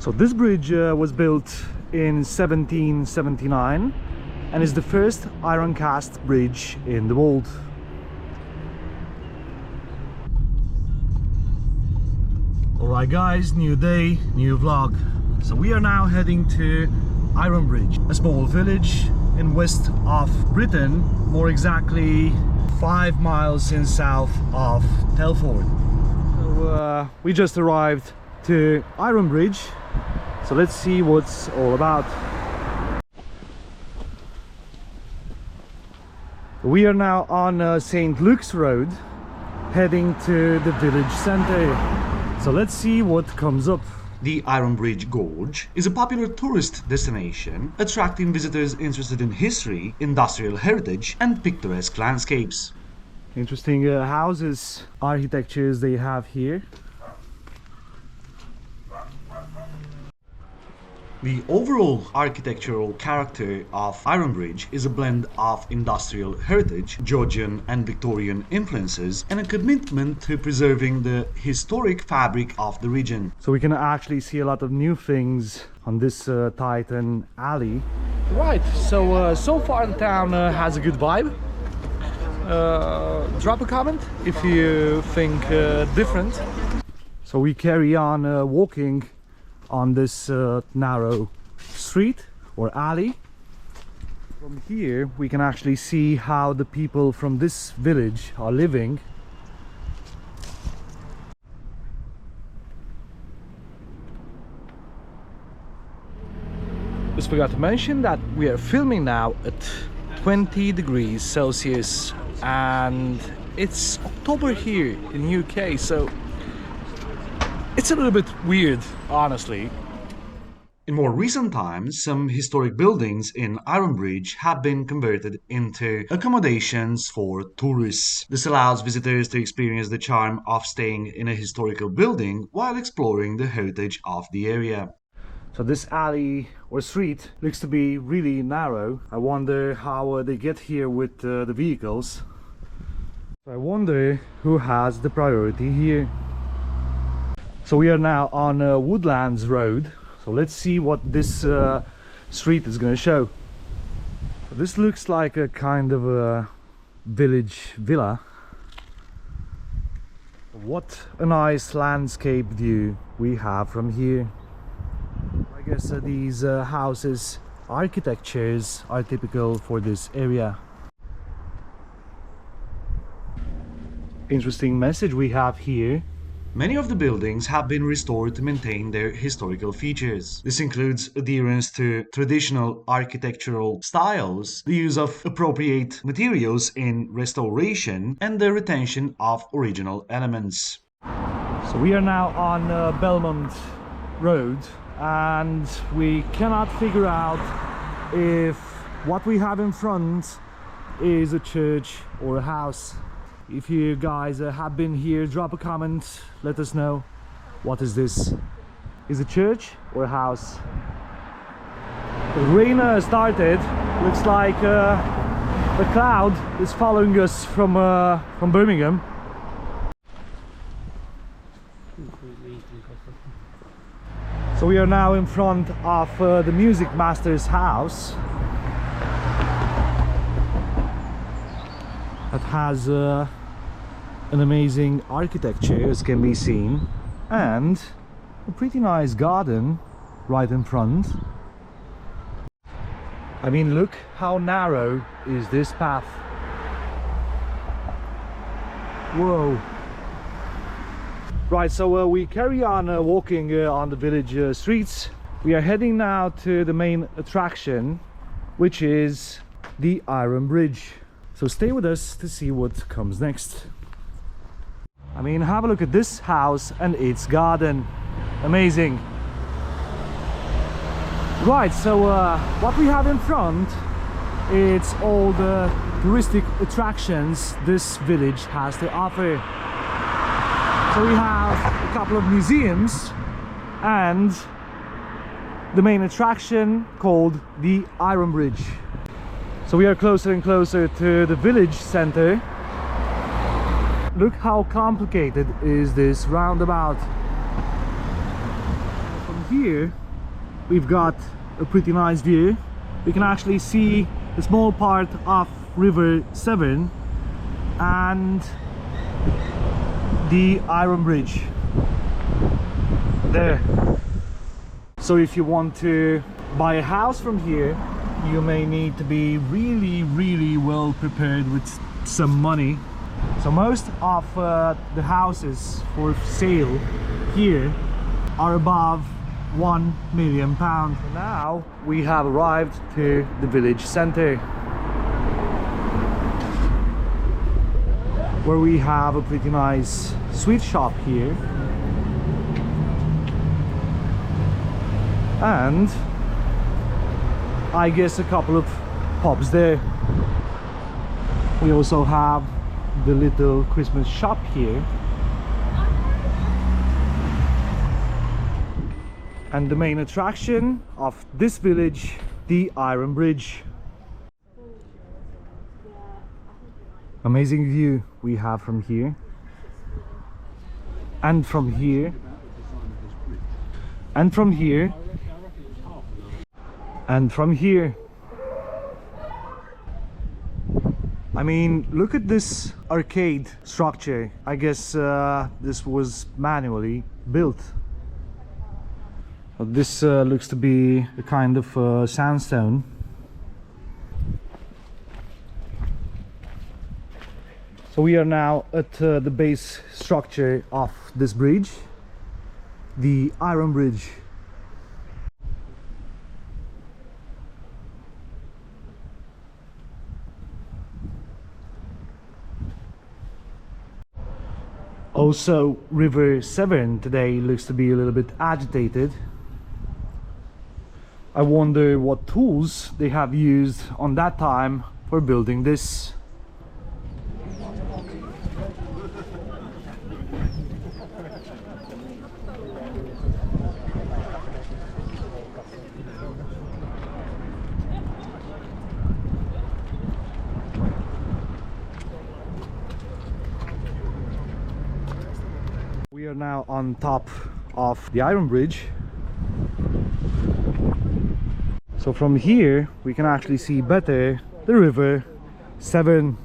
So this bridge was built in 1779 and is the first iron cast bridge in the world. Alright guys, new day, new vlog. So we are now heading to Ironbridge, a small village in west of Britain, more exactly 5 miles in south of Telford. So we just arrived to Ironbridge, so let's see what's all about. We are now on St. Luke's Road, heading to the village centre. So let's see what comes up. The Ironbridge Gorge is a popular tourist destination, attracting visitors interested in history, industrial heritage and picturesque landscapes. Interesting houses, architectures they have here. The overall architectural character of Ironbridge is a blend of industrial heritage, Georgian and Victorian influences, and a commitment to preserving the historic fabric of the region. So we can actually see a lot of new things on this Titan alley. Right, so far the town has a good vibe. Drop a comment if you think different. So we carry on walking on this narrow street or alley. From here we can actually see how the people from this village are living. Just forgot to mention that we are filming now at 20 degrees Celsius and it's October here in UK, so it's a little bit weird, honestly. In more recent times, some historic buildings in Ironbridge have been converted into accommodations for tourists. This allows visitors to experience the charm of staying in a historical building while exploring the heritage of the area. So this alley or street looks to be really narrow. I wonder how they get here with the vehicles. I wonder who has the priority here. So we are now on Woodlands Road, so let's see what this street is going to show. So this looks like a kind of a village villa. What a nice landscape view we have from here. I guess these houses, architectures are typical for this area. Interesting message we have here. Many of the buildings have been restored to maintain their historical features. This includes adherence to traditional architectural styles, the use of appropriate materials in restoration, and the retention of original elements. So we are now on Belmont Road and we cannot figure out if what we have in front is a church or a house. If you guys have been here, drop a comment, let us know. What is this? Is it a church or a house? The rain started. Looks like the cloud is following us from Birmingham. So we are now in front of the music master's house. That has an amazing architecture, as can be seen, and a pretty nice garden right in front. I mean, look how narrow is this path. Whoa. Right, so we carry on walking on the village streets. We are heading now to the main attraction, which is the Ironbridge. So stay with us to see what comes next. I mean, have a look at this house and its garden. Amazing. Right, so what we have in front, it's all the touristic attractions this village has to offer. So we have a couple of museums and the main attraction called the Ironbridge. So we are closer and closer to the village center. Look how complicated is this roundabout. From here we've got a pretty nice view. We can actually see a small part of River Severn and the Ironbridge there. So if you want to buy a house from here, you may need to be really well prepared with some money. So most of the houses for sale here are above £1 million. Now we have arrived to the village centre, where we have a pretty nice sweet shop here, and I guess a couple of pubs there. We also have the little Christmas shop here, and the main attraction of this village, the Ironbridge. Amazing view we have from here, and from here, and from here, and from here. I mean, look at this arcade structure. I guess this was manually built. This looks to be a kind of sandstone. So we are now at the base structure of this bridge, the Ironbridge. Also, River Severn today looks to be a little bit agitated. I wonder what tools they have used on that time for building this. We are now on top of the Ironbridge. So from here we can actually see better the River Severn.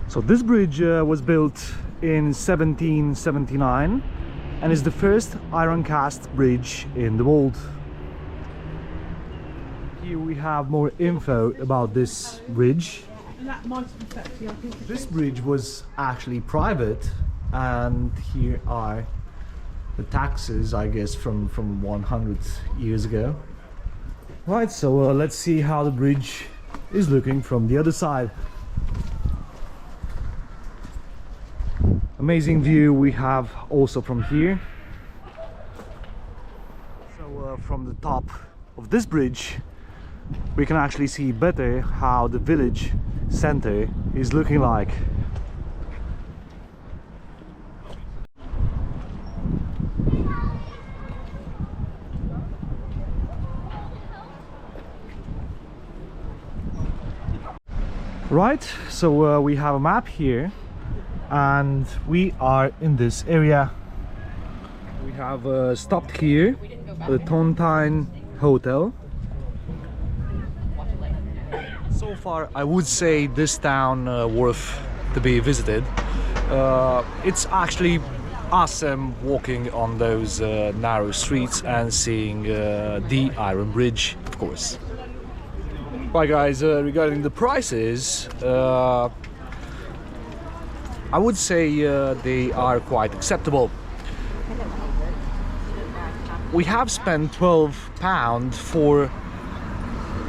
So this bridge was built in 1779 and is the first iron cast bridge in the world. Here we have more info about this bridge. This bridge was actually private, and here are the taxes, I guess, from 100 years ago. Right, so let's see how the bridge is looking from the other side. Amazing view we have also from here. So from the top of this bridge we can actually see better how the village center is looking like. Right, so we have a map here and we are in this area. We have stopped here at the Tontine Hotel. So far I would say this town worth to be visited. It's actually awesome walking on those narrow streets and seeing the Ironbridge, of course. Right guys, regarding the prices, I would say they are quite acceptable. We have spent £12 for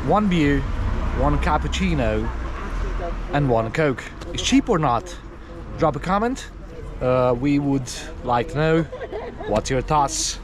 one beer, one cappuccino and one Coke. Is cheap or not? Drop a comment. We would like to know what's your thoughts.